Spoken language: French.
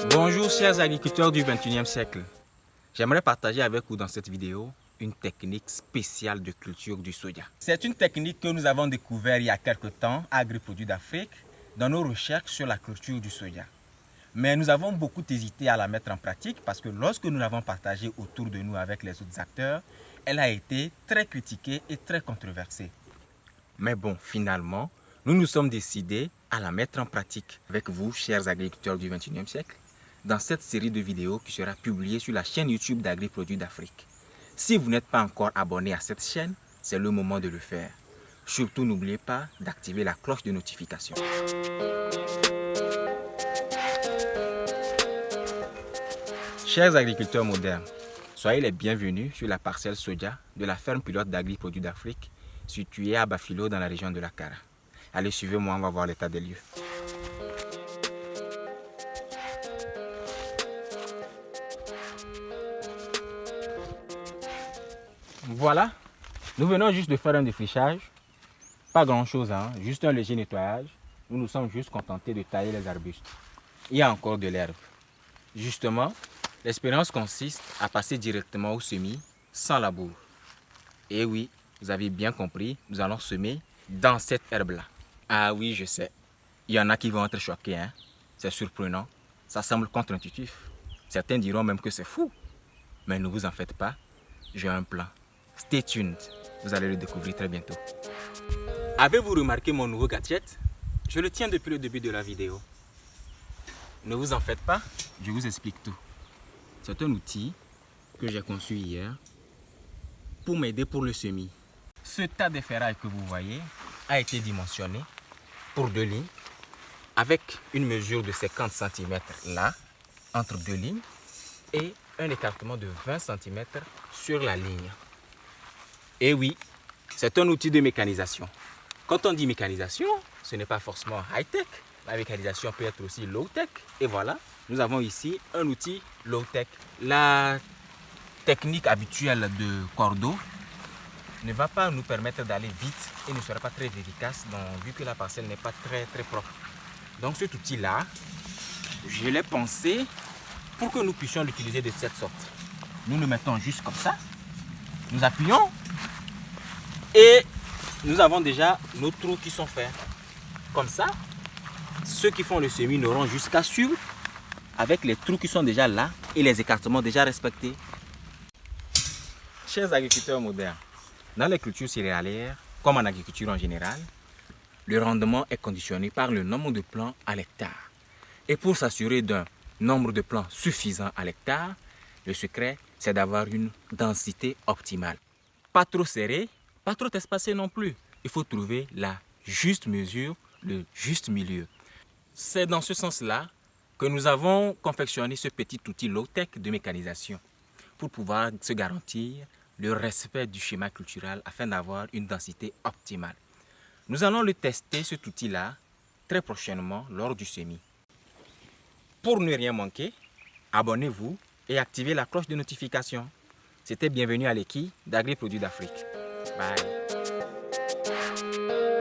Bonjour chers agriculteurs du 21e siècle. J'aimerais partager avec vous dans cette vidéo une technique spéciale de culture du soja. C'est une technique que nous avons découverte il y a quelque temps à Agriproduits d'Afrique dans nos recherches sur la culture du soja. Mais nous avons beaucoup hésité à la mettre en pratique parce que lorsque nous l'avons partagée autour de nous avec les autres acteurs, elle a été très critiquée et très controversée. Mais bon, finalement, nous nous sommes décidés à la mettre en pratique avec vous, chers agriculteurs du 21e siècle, dans cette série de vidéos qui sera publiée sur la chaîne YouTube d'Agriproduits d'Afrique. Si vous n'êtes pas encore abonné à cette chaîne, c'est le moment de le faire. Surtout, n'oubliez pas d'activer la cloche de notification. Chers agriculteurs modernes, soyez les bienvenus sur la parcelle soja de la ferme pilote d'Agriproduits d'Afrique, située à Bafilo dans la région de l'Akara. Allez, suivez-moi, on va voir l'état des lieux. Voilà, nous venons juste de faire un défrichage. Pas grand chose, hein? Juste un léger nettoyage. Nous nous sommes juste contentés de tailler les arbustes. Il y a encore de l'herbe. Justement, l'expérience consiste à passer directement au semis sans labour. Et oui, vous avez bien compris, nous allons semer dans cette herbe-là. Ah oui, je sais. Il y en a qui vont être choqués, hein? C'est surprenant. Ça semble contre-intuitif. Certains diront même que c'est fou. Mais ne vous en faites pas. J'ai un plan. Stay tuned. Vous allez le découvrir très bientôt. Avez-vous remarqué mon nouveau gadget? Je le tiens depuis le début de la vidéo. Ne vous en faites pas. Je vous explique tout. C'est un outil que j'ai conçu hier pour m'aider pour le semis. Ce tas de ferraille que vous voyez a été dimensionné pour 2 lignes avec une mesure de 50 cm là, entre 2 lignes, et un écartement de 20 cm sur la ligne. Et oui, c'est un outil de mécanisation. Quand on dit mécanisation, ce n'est pas forcément high-tech. La mécanisation peut être aussi low-tech. Et voilà, nous avons ici un outil low-tech. La technique habituelle de cordeau ne va pas nous permettre d'aller vite et ne sera pas très efficace vu que la parcelle n'est pas très propre. Donc cet outil-là, je l'ai pensé pour que nous puissions l'utiliser de cette sorte. Nous le mettons juste comme ça. Nous appuyons et nous avons déjà nos trous qui sont faits. Comme ça, ceux qui font le semis n'auront jusqu'à suivre avec les trous qui sont déjà là et les écartements déjà respectés. Chers agriculteurs modernes, dans les cultures céréalières, comme en agriculture en général, le rendement est conditionné par le nombre de plants à l'hectare. Et pour s'assurer d'un nombre de plants suffisant à l'hectare, le secret, c'est d'avoir une densité optimale. Pas trop serré, pas trop espacé non plus. Il faut trouver la juste mesure, le juste milieu. C'est dans ce sens-là que nous avons confectionné ce petit outil low-tech de mécanisation pour pouvoir se garantir le respect du schéma culturel afin d'avoir une densité optimale. Nous allons le tester, cet outil-là, très prochainement lors du semis. Pour ne rien manquer, abonnez-vous et activez la cloche de notification. C'était bienvenue à l'équipe d'Agriproduits d'Afrique. Bye.